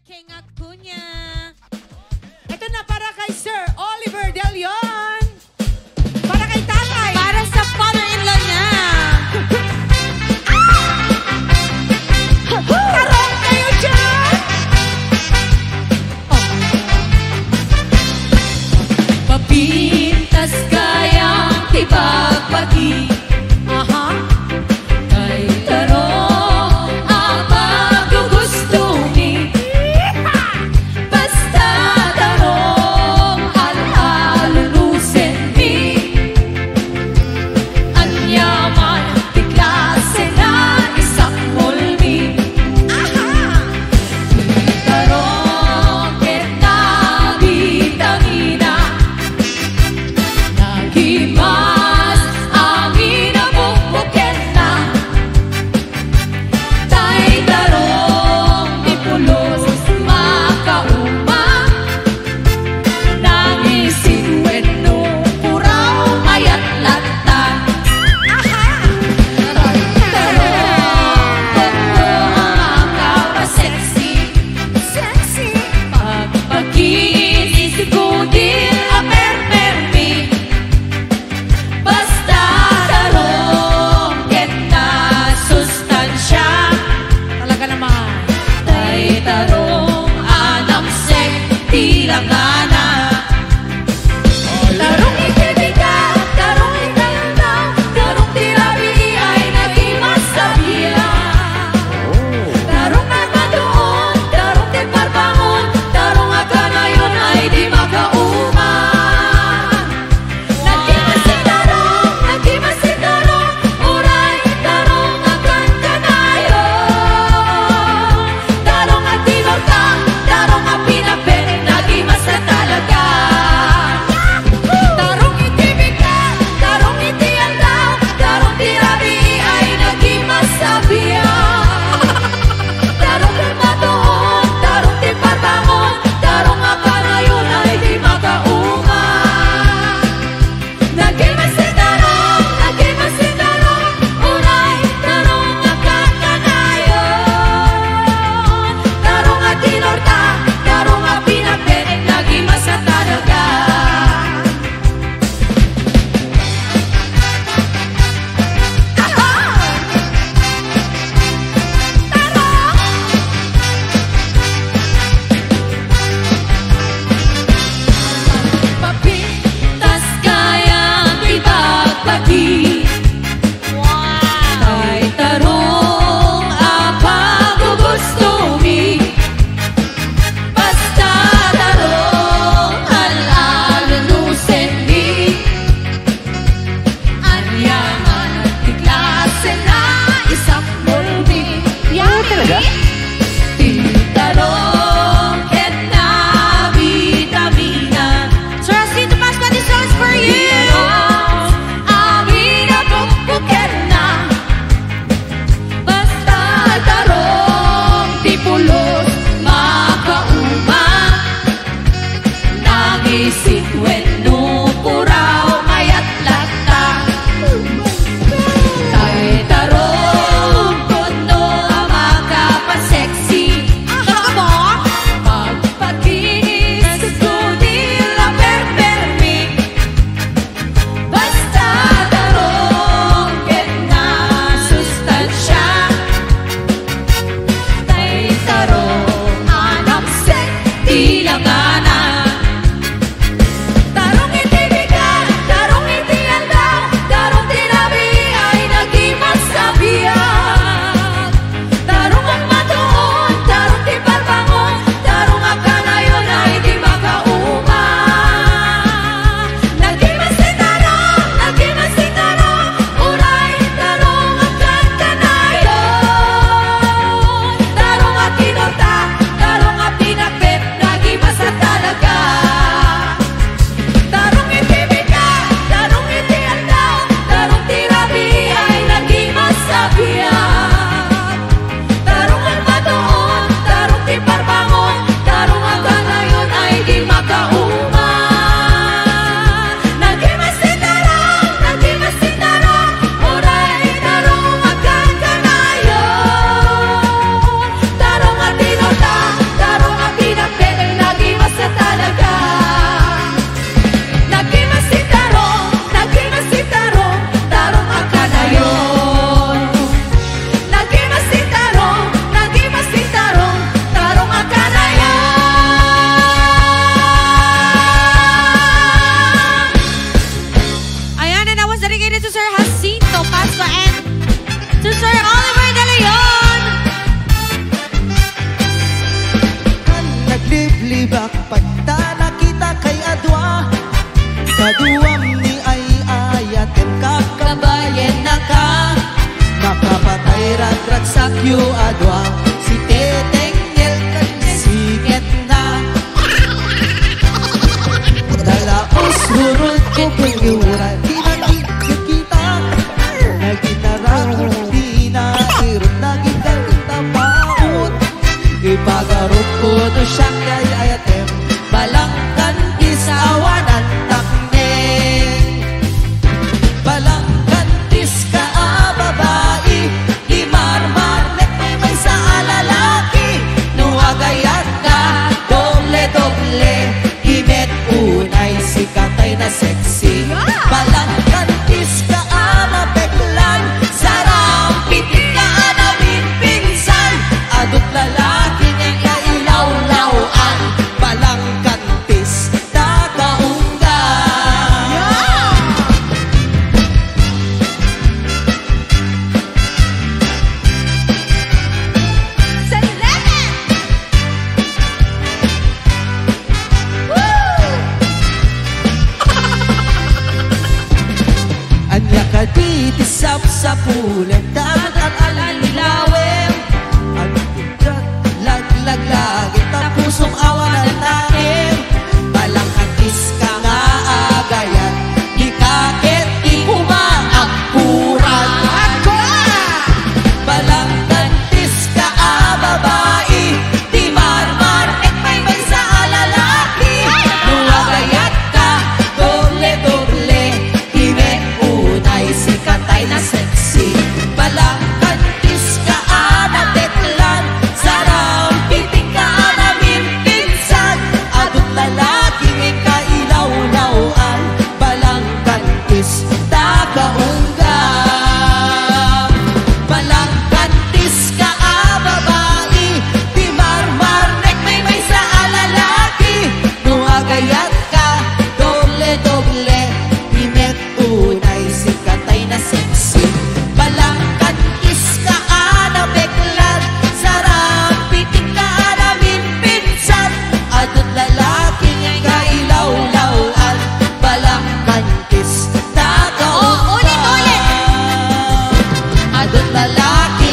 King Acuña. Ito na para kay Sir Oliver De Leon. Para kay tatay. Para sa father-in-law niya. Tarong kayo dyan! Papintas kayang tibagbagi. Kay tarong ang magugustuhin. Basta tarong al-alulusin mi. Ang yaman di klase na isang mulmi. Tarong kita vitamina. Nagimas amin ang bukbukin na. Tay tarong di pulos makauma. Nangisin weno puraw mayat lata. Tarong kondo ang makawa-sexy. Pagpagkinis kudil a perpermi. Basta tarong kita sustansya. Talaga naman. Tay tarong anam sek tilangana. Tarong ikibigay, tarong ikalanaw, tarong tirabi ay nagimas sabiya. Tarong nagmadoon, tarong tiparbangon, tarong aganayon ay di makauman. Nagimas si tarong, uray tarong akan kanayon. Tarong at tibag libak pagtala kita kay adwa kaduam ni ay ayatem kakabayen na ka makapatay rag sakyo adwa si teteng ngel kag siket na dalaos hurot ko kuyura di nakikita naginarang di na irot nagigagita paut ipagarot ko to siya kay ayatem balangkan isawanan takneng balangkan tis ka babae di marmarnek may sa alalaki nuagayat ka doble imet unay si katay na sexy balangkan tis ka mapeklan sarang pitik ka namin pinsan adot lalaki nga kailaw-lawan balangkan tis takaungga anya ka di tisap sa pulen dagat at alalilawem laglag lagi tapusong awan at takim balangkan tis ka nga agayan di kakit di umaakpuran balangkan tis ka babae di marmar may sa alalaki nuagayat ka doble ime unay si katay na sexy balangkan tis ka teklan sarang pitik ka namin pinsan adot lalaking ikailaw-lawan balangkan tis takaungga balangkan tis ka babae di marmarnek may sa alalaki nuagayat ka doble imet unay si katay na sexy balangkan tis ka beklan sarang pitik ka namin pinsan adot lalaking kailaw-lawan balangkan tis takaungga adot lalaki